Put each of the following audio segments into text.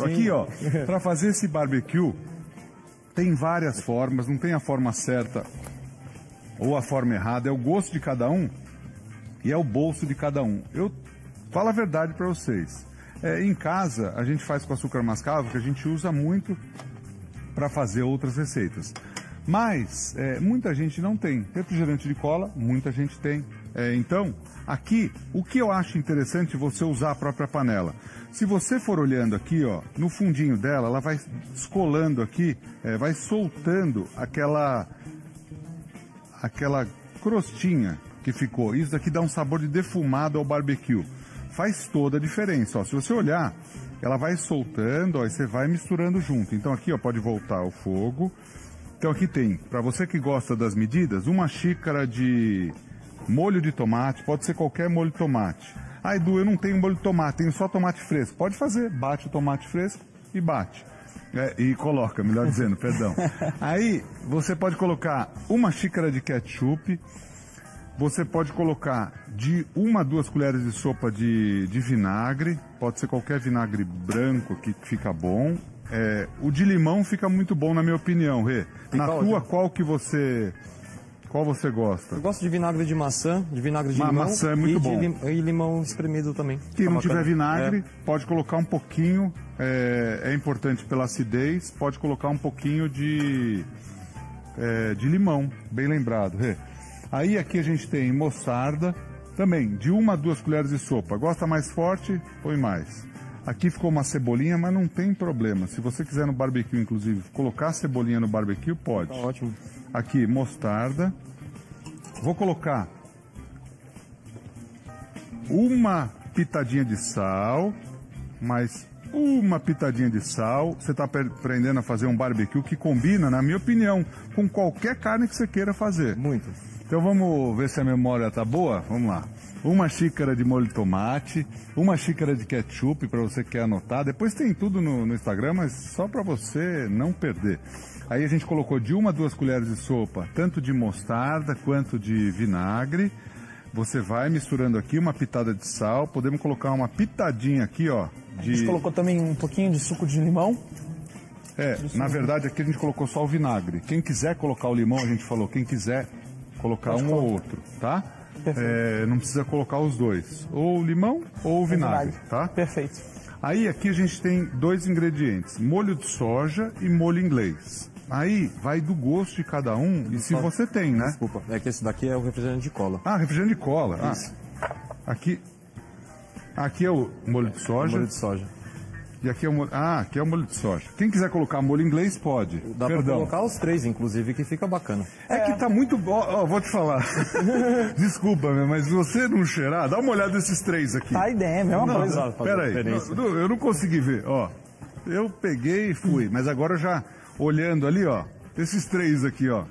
Aqui, ó, para fazer esse barbecue, tem várias formas, não tem a forma certa ou a forma errada, é o gosto de cada um e é o bolso de cada um. Eu falo a verdade para vocês. Em casa, a gente faz com açúcar mascavo, que a gente usa muito para fazer outras receitas. Mas muita gente não tem. Refrigerante de cola, muita gente tem. Então, aqui, o que eu acho interessante é você usar a própria panela. Se você for olhando aqui, ó, no fundinho dela, ela vai descolando aqui, vai soltando aquela crostinha que ficou. Isso daqui dá um sabor de defumado ao barbecue. Faz toda a diferença, ó. Se você olhar, ela vai soltando, ó, e você vai misturando junto. Então aqui, ó, pode voltar ao fogo. Então aqui tem, para você que gosta das medidas, 1 xícara de molho de tomate, pode ser qualquer molho de tomate. Ah, Edu, eu não tenho molho de tomate, tenho só tomate fresco. Pode fazer, bate o tomate fresco e bate. E coloca, melhor dizendo, perdão. Aí você pode colocar 1 xícara de ketchup. Você pode colocar de 1 a 2 colheres de sopa de vinagre. Pode ser qualquer vinagre branco que fica bom. O de limão fica muito bom, na minha opinião, Rê. Na tua, qual você gosta? Eu gosto de vinagre de maçã, de vinagre de limão. Maçã é muito bom. E limão espremido também. Quem não tiver vinagre, pode colocar um pouquinho. É importante pela acidez. Pode colocar um pouquinho de limão. Bem lembrado, Rê. Aí aqui a gente tem mostarda, também de 1 a 2 colheres de sopa. Gosta mais forte? Põe mais. Aqui ficou uma cebolinha, mas não tem problema. Se você quiser no barbecue, inclusive, colocar a cebolinha no barbecue, pode. Tá ótimo. Aqui, mostarda. Vou colocar 1 pitadinha de sal, mais 1 pitadinha de sal. Você está aprendendo a fazer um barbecue que combina, na minha opinião, com qualquer carne que você queira fazer. Muito. Então vamos ver se a memória tá boa? Vamos lá. 1 xícara de molho de tomate, 1 xícara de ketchup, para você que quer anotar. Depois tem tudo no Instagram, mas só para você não perder. Aí a gente colocou de 1 a 2 colheres de sopa, tanto de mostarda quanto de vinagre. Você vai misturando aqui 1 pitada de sal. Podemos colocar uma pitadinha aqui, ó. A gente colocou também um pouquinho de suco de limão. Na verdade aqui a gente colocou só o vinagre. Quem quiser colocar o limão, a gente falou, quem quiser colocar pode ou outro, tá? Não precisa colocar os dois, ou o limão ou o vinagre, tá? Perfeito. Aí aqui a gente tem 2 ingredientes, molho de soja e molho inglês. Aí vai do gosto de cada um e se você tem, né? Desculpa, é que esse daqui é o refrigerante de cola. Ah, refrigerante de cola. Isso. Aqui é o molho de soja. Molho de soja. E aqui é o molho... aqui é o molho de soja. Quem quiser colocar molho inglês, pode. Dá pra colocar os 3, inclusive, que fica bacana. Que tá muito bom. Vou te falar. Desculpa, mas se você não cheirar, dá uma olhada nesses 3 aqui. Tá ideia, mesma coisa. Pera aí, eu não consegui ver, ó. Eu peguei e fui, mas agora já olhando ali, ó, esses 3 aqui, ó.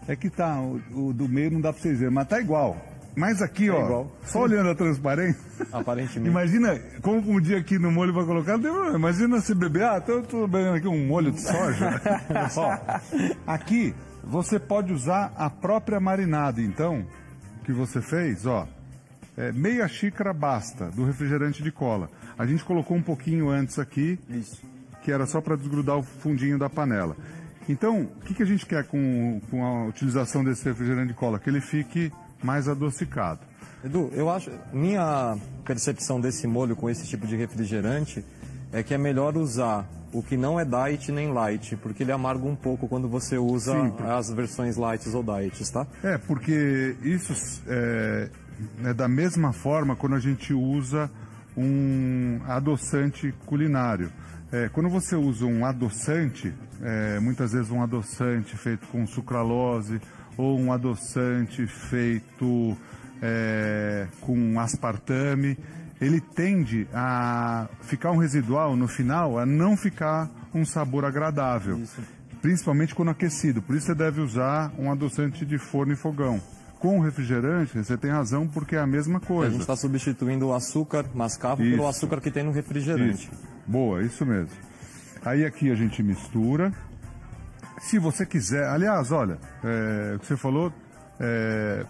É que tá, o do meio não dá pra vocês verem, mas tá igual. Mas aqui, ó, igual. Só olhando a transparência. Aparentemente. Imagina, como um dia aqui no molho vai colocar, imagina se beber, eu tô bebendo aqui um molho de soja. Ó, aqui você pode usar a própria marinada, então, que você fez, ó. Meia xícara basta, do refrigerante de cola. A gente colocou um pouquinho antes aqui, que era só para desgrudar o fundinho da panela. Então, o que a gente quer com a utilização desse refrigerante de cola? Que ele fique mais adocicado. Edu, eu acho, minha percepção desse molho com esse tipo de refrigerante é que é melhor usar o que não é diet nem light, porque ele amarga um pouco quando você usa as versões lights ou diets, tá? Porque isso é da mesma forma quando a gente usa um adoçante culinário. Quando você usa um adoçante, muitas vezes um adoçante feito com sucralose ou um adoçante feito com aspartame, ele tende a ficar um residual no final, a não ficar um sabor agradável. Isso. Principalmente quando aquecido. Por isso você deve usar um adoçante de forno e fogão. Com o refrigerante, você tem razão, porque é a mesma coisa. A gente está substituindo o açúcar mascavo pelo açúcar que tem no refrigerante. Boa, isso mesmo. Aí aqui a gente mistura. Se você quiser, aliás, olha, o que você falou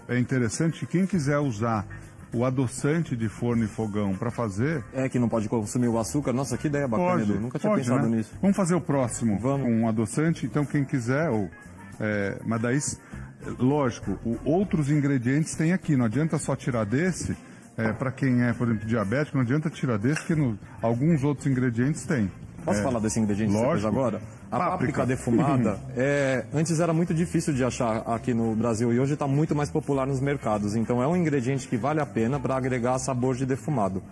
é interessante. Quem quiser usar o adoçante de forno e fogão para fazer. É que não pode consumir o açúcar. Nossa, que ideia bacana, Edu. Nunca tinha pensado nisso. Vamos fazer o próximo com um adoçante. Então, quem quiser, mas daí, lógico, outros ingredientes tem aqui. Não adianta só tirar desse. Para quem é, por exemplo, diabético, não adianta tirar desse, porque alguns outros ingredientes tem. Posso falar desse ingrediente que você fez agora? A páprica defumada, antes era muito difícil de achar aqui no Brasil e hoje está muito mais popular nos mercados. Então é um ingrediente que vale a pena para agregar sabor de defumado.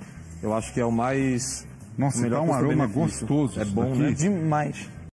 Eu acho que é o mais... Nossa, dá um aroma gostoso. É bom, né? Demais.